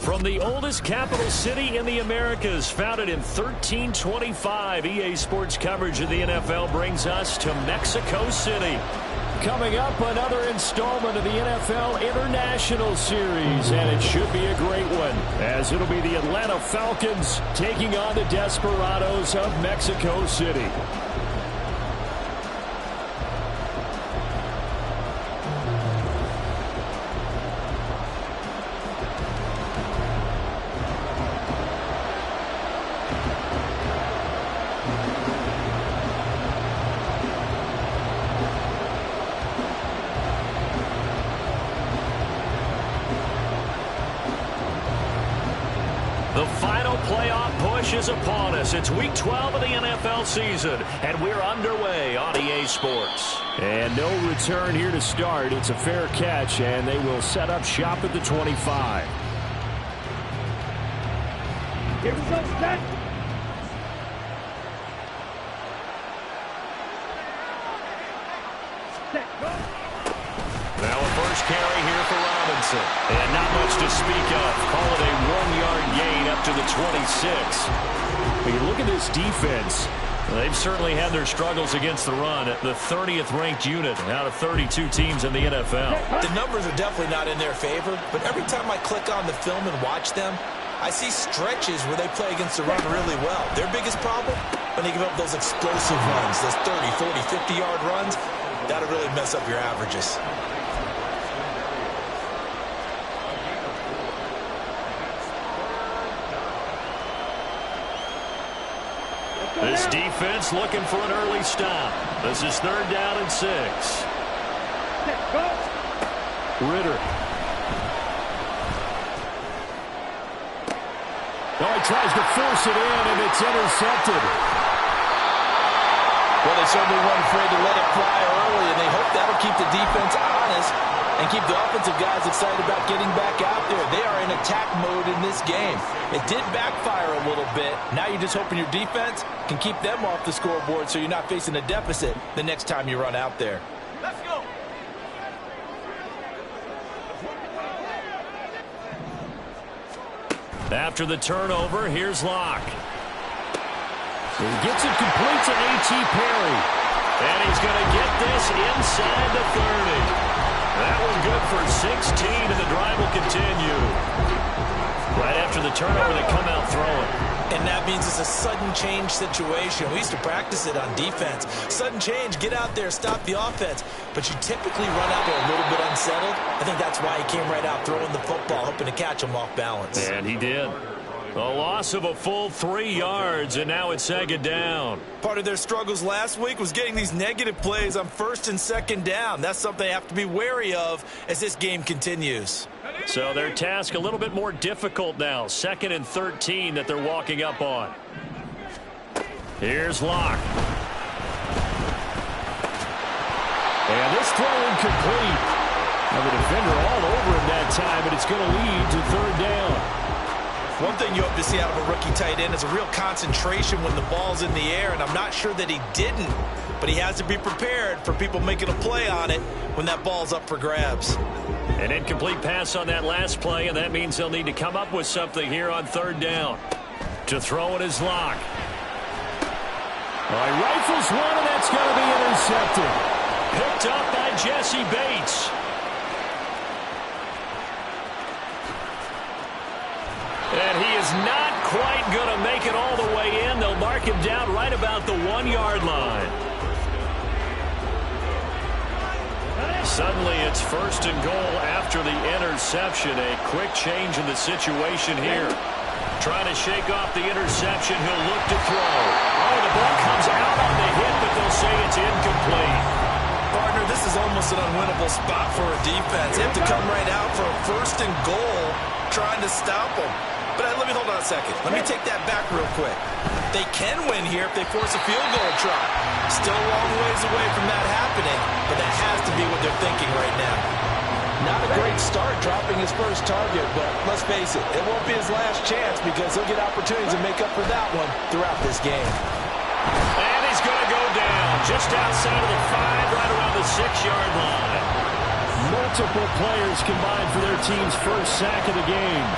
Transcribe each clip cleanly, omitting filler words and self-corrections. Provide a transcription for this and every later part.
From the oldest capital city in the Americas, founded in 1325, EA Sports coverage of the NFL brings us to Mexico City. Coming up, another installment of the NFL International Series, and it should be a great one, as it'll be the Atlanta Falcons taking on the Desperados of Mexico City. The final playoff push is upon us. It's Week 12 of the NFL season, and we're underway on EA Sports. And no return here to start. It's a fair catch, and they will set up shop at the 25. Here we go, set. Now a first carry here for Robinson. And not much to speak of. Call it a 1-yard gain up to the 26. When you look at this defense, they've certainly had their struggles against the run. The 30th ranked unit out of 32 teams in the NFL. The numbers are definitely not in their favor, but every time I click on the film and watch them, I see stretches where they play against the run really well. Their biggest problem, when they give up those explosive runs, those 30, 40, 50-yard runs, that'll really mess up your averages. This defense looking for an early stop. This is 3rd down and 6. Ritter. Oh, he tries to force it in, and it's intercepted. Well, they certainly weren't afraid to let it fly early, and they hope that'll keep the defense honest and keep the offensive guys excited about getting back out there. They are in attack mode in this game. It did backfire a little bit. Now you're just hoping your defense can keep them off the scoreboard so you're not facing a deficit the next time you run out there. Let's go. After the turnover, here's Locke. He gets it complete to A.T. Perry. And he's going to get this inside the 30. That one good for 16, and the drive will continue. Right after the turnover, they come out throwing. And that means it's a sudden change situation. We used to practice it on defense. Sudden change, get out there, stop the offense. But you typically run out there a little bit unsettled. I think that's why he came right out throwing the football, hoping to catch him off balance. And he did. A loss of a full 3 yards, and now it's 2nd down. Part of their struggles last week was getting these negative plays on 1st and 2nd down. That's something they have to be wary of as this game continues. So their task a little bit more difficult now. 2nd and 13 that they're walking up on. Here's Locke. And this throw incomplete. Now the defender all over him that time, but it's going to lead to 3rd down. One thing you hope to see out of a rookie tight end is a real concentration when the ball's in the air, and I'm not sure that he didn't, but he has to be prepared for people making a play on it when that ball's up for grabs. An incomplete pass on that last play, and that means they'll need to come up with something here on 3rd down. To throw it is Locke. He rifles one, and that's going to be intercepted. Picked up by Jesse Bates. And he is not quite going to make it all the way in. They'll mark him down right about the 1-yard line. Suddenly it's 1st and goal after the interception. A quick change in the situation here. Trying to shake off the interception. He'll look to throw. Oh, the ball comes out on the hit, but they'll say it's incomplete. Partner, this is almost an unwinnable spot for a defense. They have to come right out for a 1st and goal trying to stop them. But let me hold on a second. Let me take that back real quick. They can win here if they force a field goal try. Still a long ways away from that happening, but that has to be what they're thinking right now. Not a great start dropping his first target, but let's face it, it won't be his last chance because he'll get opportunities to make up for that one throughout this game. And he's going to go just outside of the 5, right around the 6-yard line. Multiple players combined for their team's first sack of the game.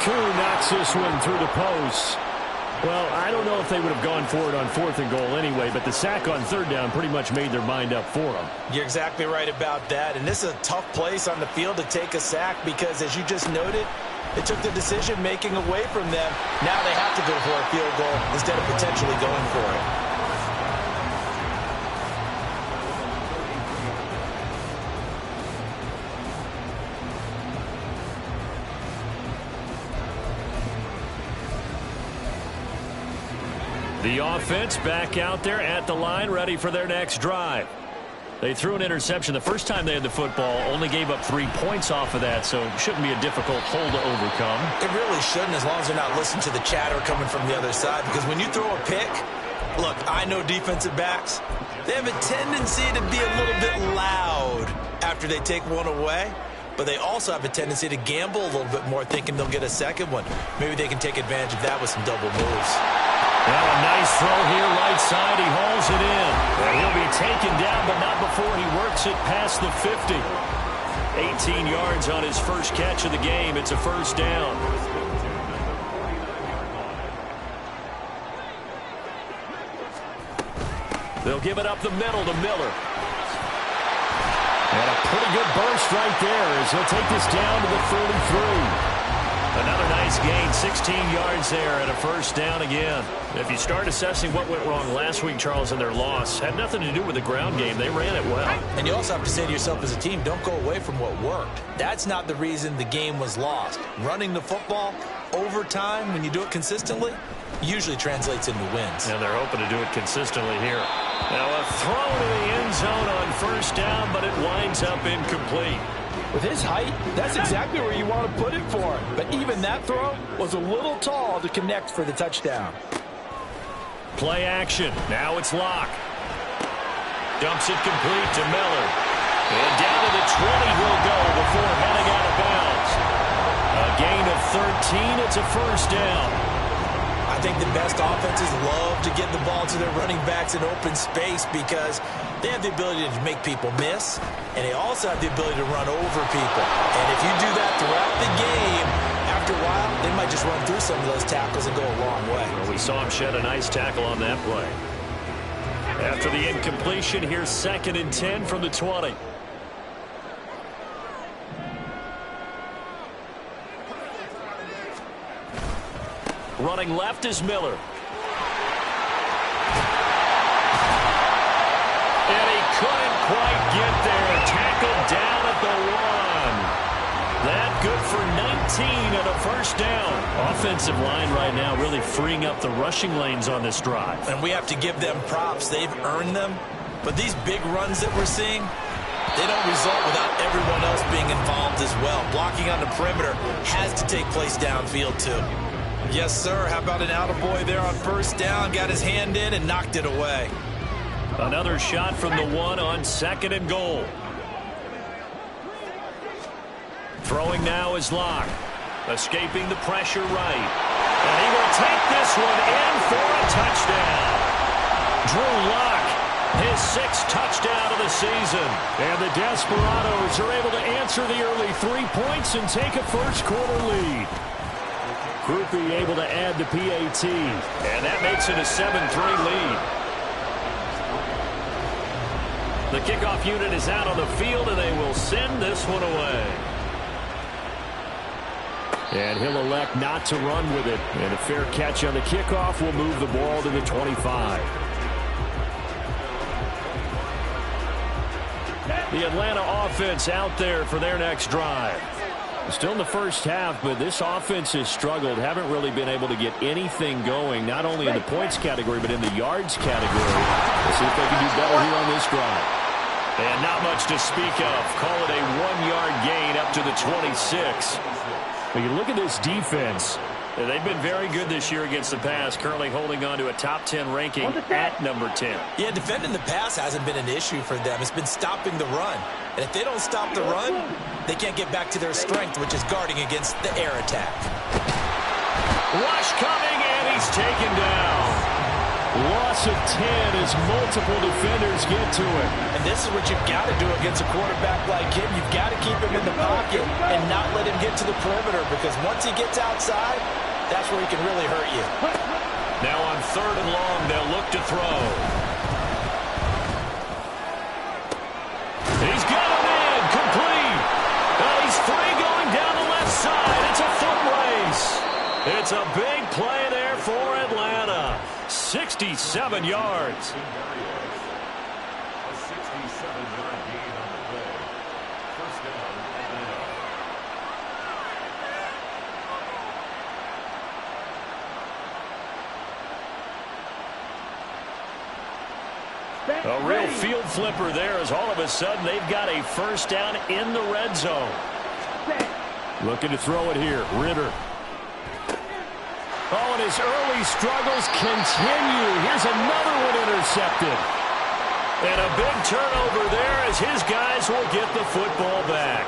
Koo knocks this one through the post. Well, I don't know if they would have gone for it on 4th and goal anyway, but the sack on 3rd down pretty much made their mind up for them. You're exactly right about that, and this is a tough place on the field to take a sack because, as you just noted, it took the decision-making away from them. Now they have to go for a field goal instead of potentially going for it. The offense back out there at the line, ready for their next drive. They threw an interception the first time they had the football, only gave up 3 points off of that, so it shouldn't be a difficult hole to overcome. It really shouldn't, as long as they're not listening to the chatter coming from the other side, because when you throw a pick, look, I know defensive backs, they have a tendency to be a little bit loud after they take one away, but they also have a tendency to gamble a little bit more, thinking they'll get a second one. Maybe they can take advantage of that with some double moves. Well, a nice throw here, right side. He hauls it in. And he'll be taken down, but not before he works it past the 50. 18 yards on his first catch of the game. It's a first down. They'll give it up the middle to Miller. And a pretty good burst right there as he'll take this down to the 33. Another nice gain, 16 yards there and a first down again. If you start assessing what went wrong last week, Charles, in their loss, had nothing to do with the ground game. They ran it well. And you also have to say to yourself as a team, don't go away from what worked. That's not the reason the game was lost. Running the football over time, when you do it consistently, usually translates into wins. And they're hoping to do it consistently here. Now a throw to the end zone on first down, but it winds up incomplete. With his height, that's exactly where you want to put it for him. But even that throw was a little tall to connect for the touchdown. Play action. Now it's Locke. Dumps it complete to Miller. And down to the 20 he'll go before heading out of bounds. A gain of 13. It's a first down. I think the best offenses love to get the ball to their running backs in open space because they have the ability to make people miss, and they also have the ability to run over people. And if you do that throughout the game, after a while, they might just run through some of those tackles and go a long way. Well, we saw him shed a nice tackle on that play. After the incompletion, here's 2nd and 10 from the 20. Running left is Miller. And he couldn't quite get there. Tackled down at the 1. That good for 19 and a first down. Offensive line right now really freeing up the rushing lanes on this drive. And we have to give them props. They've earned them. But these big runs that we're seeing, they don't result without everyone else being involved as well. Blocking on the perimeter has to take place downfield too. Yes, sir. How about an attaboy there on first down? Got his hand in and knocked it away. Another shot from the 1 on 2nd and goal. Throwing now is Locke. Escaping the pressure right. And he will take this one in for a touchdown. Drew Locke, his 6th touchdown of the season. And the Desperados are able to answer the early 3 points and take a first quarter lead. Groupie able to add the PAT. And that makes it a 7-3 lead. The kickoff unit is out on the field, and they will send this one away. And he'll elect not to run with it. And a fair catch on the kickoff will move the ball to the 25. The Atlanta offense out there for their next drive. Still in the first half, but this offense has struggled. Haven't really been able to get anything going, not only in the points category, but in the yards category. Let's see if they can do better here on this drive. And not much to speak of. Call it a 1-yard gain up to the 26. When you look at this defense, they've been very good this year against the pass, currently holding on to a top 10 ranking at number 10. Yeah, defending the pass hasn't been an issue for them. It's been stopping the run. And if they don't stop the run, they can't get back to their strength, which is guarding against the air attack. Rush coming, and he's taken down. Loss of 10 as multiple defenders get to him. And this is what you've got to do against a quarterback like him. You've got to keep him in the pocket and not let him get to the perimeter, because once he gets outside, that's where he can really hurt you. Now on 3rd and long, they'll look to throw. He's got him in, complete. He's free going down the left side. It's a foot race. It's a big play there for Atlanta. 67 yards. A real field flipper there, as all of a sudden they've got a first down in the red zone. Looking to throw it here. Ritter. Oh, and his early struggles continue. Here's another one intercepted. And a big turnover there as his guys will get the football back.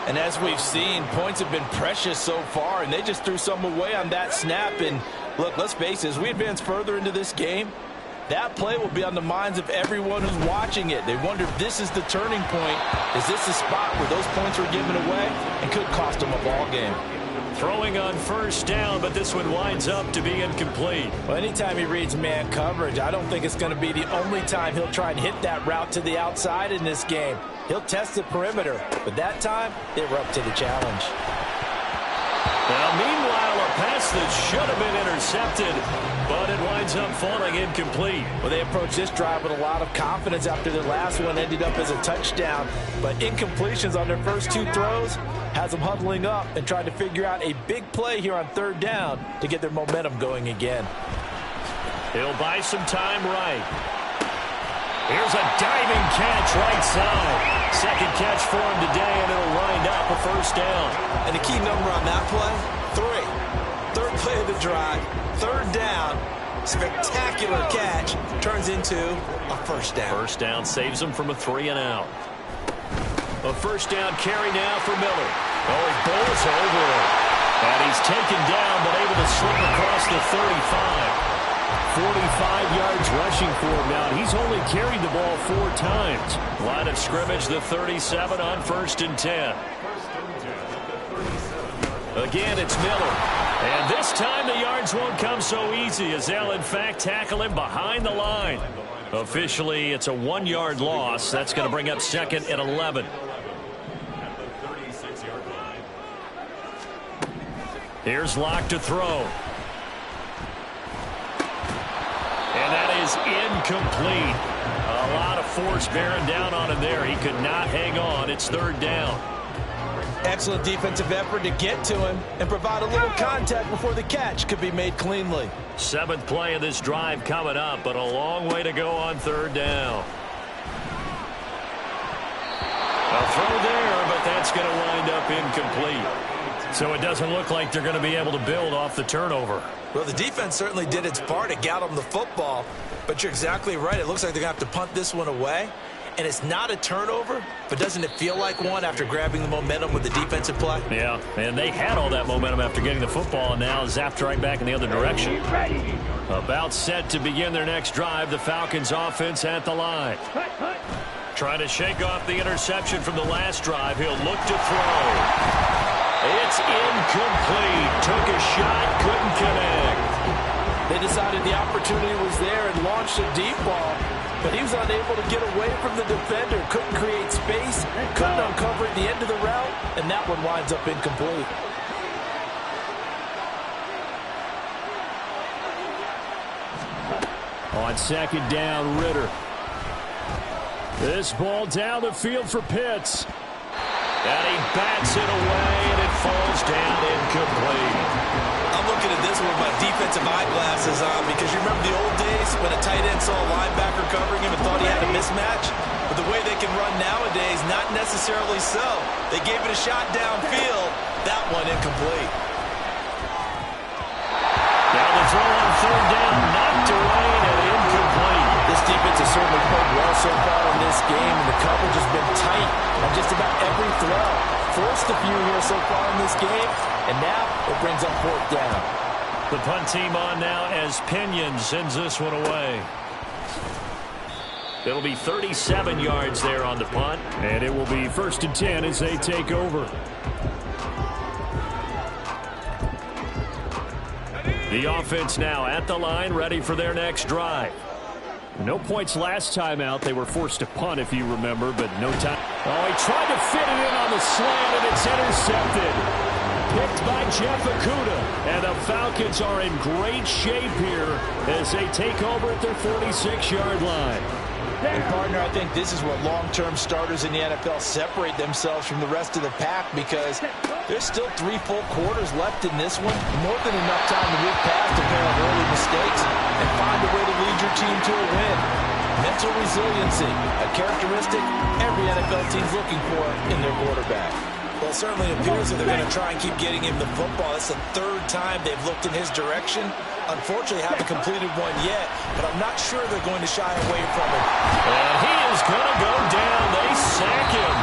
And as we've seen, points have been precious so far, and they just threw some away on that snap. And look, let's face it, as we advance further into this game, that play will be on the minds of everyone who's watching it. They wonder if this is the turning point. Is this the spot where those points were given away and could cost them a ball game? Throwing on first down, but this one winds up to be incomplete. Well, anytime he reads man coverage, I don't think it's going to be the only time he'll try and hit that route to the outside in this game. He'll test the perimeter, but that time, they were up to the challenge. Now, meanwhile, a pass that should have been intercepted, but it winds up falling incomplete. Well, they approached this drive with a lot of confidence after their last one ended up as a touchdown. But incompletions on their first 2 throws has them huddling up and trying to figure out a big play here on 3rd down to get their momentum going again. He'll buy some time right. Here's a diving catch right side. Second catch for him today, and it'll wind up a first down. And the key number on that play, 3. 3rd play of the drive, 3rd down, spectacular catch, turns into a first down. First down saves him from a 3 and out. A first down carry now for Miller. Oh, he bowls over it. And he's taken down, but able to slip across the 35. 45 yards rushing for him now. He's only carried the ball 4 times. Line of scrimmage, the 37 on 1st and 10. Again, it's Miller. And this time the yards won't come so easy, as they'll in fact tackle him behind the line. Officially, it's a 1-yard loss. That's going to bring up 2nd and 11. Here's Locke to throw. And that is incomplete. A lot of force bearing down on him there. He could not hang on. It's 3rd down. Excellent defensive effort to get to him and provide a little contact before the catch could be made cleanly. 7th play of this drive coming up, but a long way to go on 3rd down. A throw there, but that's going to wind up incomplete. So it doesn't look like they're going to be able to build off the turnover. Well, the defense certainly did its part to get them the football, but you're exactly right. It looks like they're going to have to punt this one away. And it's not a turnover, but doesn't it feel like one after grabbing the momentum with the defensive play? Yeah, and they had all that momentum after getting the football, and now zapped right back in the other direction. About set to begin their next drive, the Falcons offense at the line. Trying to shake off the interception from the last drive. He'll look to throw. It's incomplete. Took a shot, couldn't connect. They decided the opportunity was there and launched a deep ball, but he was unable to get away from the defender. Couldn't create space, couldn't uncover at the end of the route, and that one winds up incomplete. On 2nd down, Ritter. This ball down the field for Pitts. And he bats it away, and it falls down incomplete. I'm looking at this with my defensive eyeglasses on, because you remember the old days when a tight end saw a linebacker covering him and thought he had a mismatch? But the way they can run nowadays, not necessarily so. They gave it a shot downfield. That one incomplete. Now the throw on 3rd down, knocked away and incomplete. This defense has certainly played well so far in this game, and the coverage has been tight on just about every throw. Forced a few here so far in this game, and now it brings up 4th down. The punt team on now as Pinion sends this one away. It'll be 37 yards there on the punt. And it will be 1st and 10 as they take over. The offense now at the line, ready for their next drive. No points last time out. They were forced to punt, if you remember, but no time. Oh, he tried to fit it in on the slant, and it's intercepted. Picked by Jeff Okuda. And the Falcons are in great shape here as they take over at their 46-yard line. And partner, I think this is what long-term starters in the NFL separate themselves from the rest of the pack, because there's still 3 full quarters left in this one. More than enough time to move past a pair of early mistakes and find a way to lead your team to a win. Mental resiliency, a characteristic every NFL team's looking for in their quarterback. Well, it certainly appears that they're going to try and keep getting him the football. It's the 3rd time they've looked in his direction. Unfortunately, haven't completed one yet, but I'm not sure they're going to shy away from it. And he is going to go down. They sack him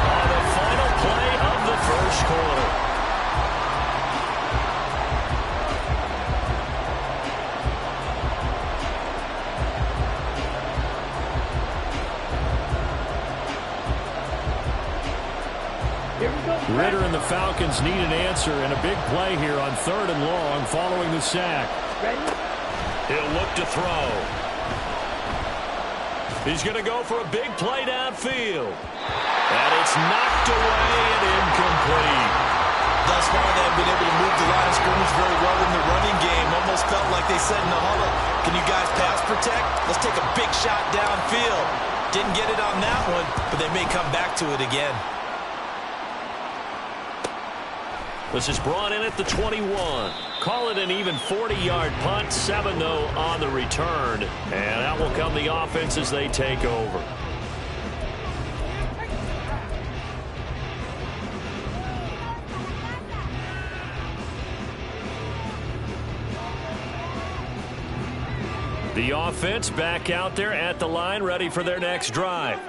on the final play of the 1st quarter. Ritter and the Falcons need an answer, and a big play here on 3rd and long following the sack. He'll look to throw. He's going to go for a big play downfield. And it's knocked away and incomplete. Thus far, they have been able to move the line of scrimmage very well in the running game. Almost felt like they said in the huddle, can you guys pass protect? Let's take a big shot downfield. Didn't get it on that one, but they may come back to it again. This is brought in at the 21. Call it an even 40-yard punt. 7, though, on the return. And out will come the offense as they take over. The offense back out there at the line, ready for their next drive.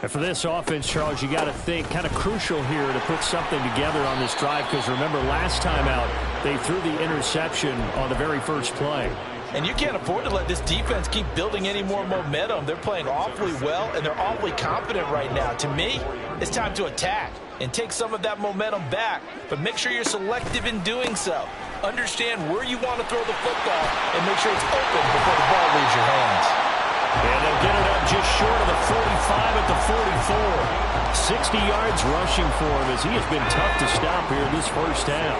And for this offense, Charles, you got to think kind of crucial here to put something together on this drive, because remember last time out they threw the interception on the very first play. And you can't afford to let this defense keep building any more momentum. They're playing awfully well, and they're awfully confident right now. To me, it's time to attack and take some of that momentum back, but make sure you're selective in doing so. Understand where you want to throw the football and make sure it's open before the ball leaves your hands. And they'll get it up just short of the 45 at the 44. 60 yards rushing for him as he has been tough to stop here in this first half.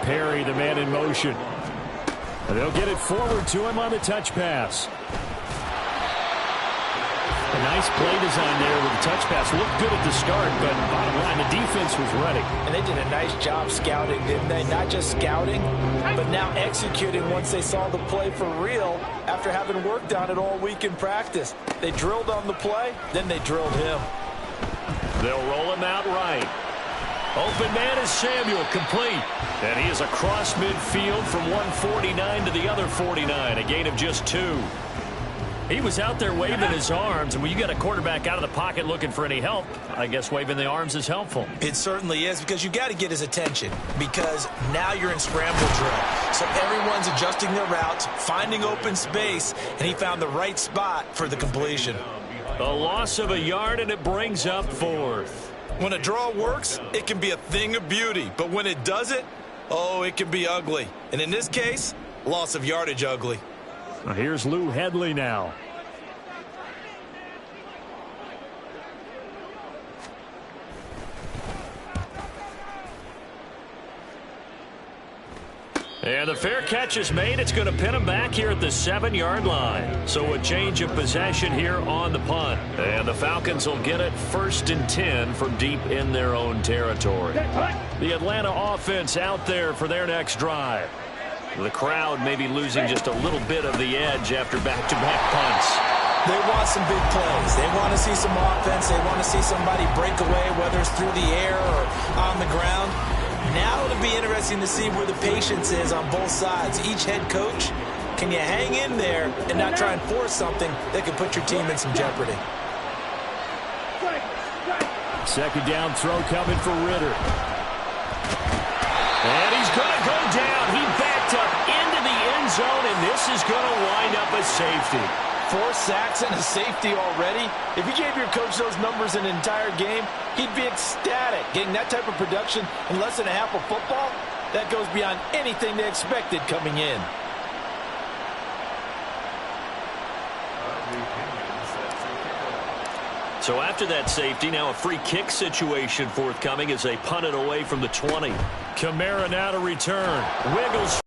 Perry, the man in motion. And they'll get it forward to him on the touch pass. A nice play design there with the touch pass. Looked good at the start, but bottom line, the defense was ready. And they did a nice job scouting, didn't they? Not just scouting, but now executing once they saw the play for real after having worked on it all week in practice. They drilled on the play, then they drilled him. They'll roll him out right. Open man is Samuel, complete. And he is across midfield from 149 to the other 49, a gain of just 2. He was out there waving his arms, and when you got a quarterback out of the pocket looking for any help, I guess waving the arms is helpful. It certainly is, because you got to get his attention, because now you're in scramble drill. So everyone's adjusting their routes, finding open space, and he found the right spot for the completion. A loss of a yard, and it brings up 4th. When a draw works, it can be a thing of beauty, but when it doesn't, oh, it can be ugly. And in this case, loss of yardage ugly. Now here's Lou Hedley now. And the fair catch is made. It's going to pin him back here at the 7-yard line. So a change of possession here on the punt. And the Falcons will get it 1st and 10 from deep in their own territory. The Atlanta offense out there for their next drive. The crowd may be losing just a little bit of the edge after back-to-back punts. They want some big plays. They want to see some offense. They want to see somebody break away, whether it's through the air or on the ground. Now it'll be interesting to see where the patience is on both sides. Each head coach, can you hang in there and not try and force something that could put your team in some jeopardy? Second down throw coming for Ritter. And he's going to go down. He backed up into the end zone, and this is going to wind up a safety. 4 sacks and a safety already. If you gave your coach those numbers in an entire game, he'd be ecstatic. Getting that type of production in less than a half of football, that goes beyond anything they expected coming in. So after that safety, now a free kick situation forthcoming as they punt it away from the 20. Kamara now to return. Wiggles.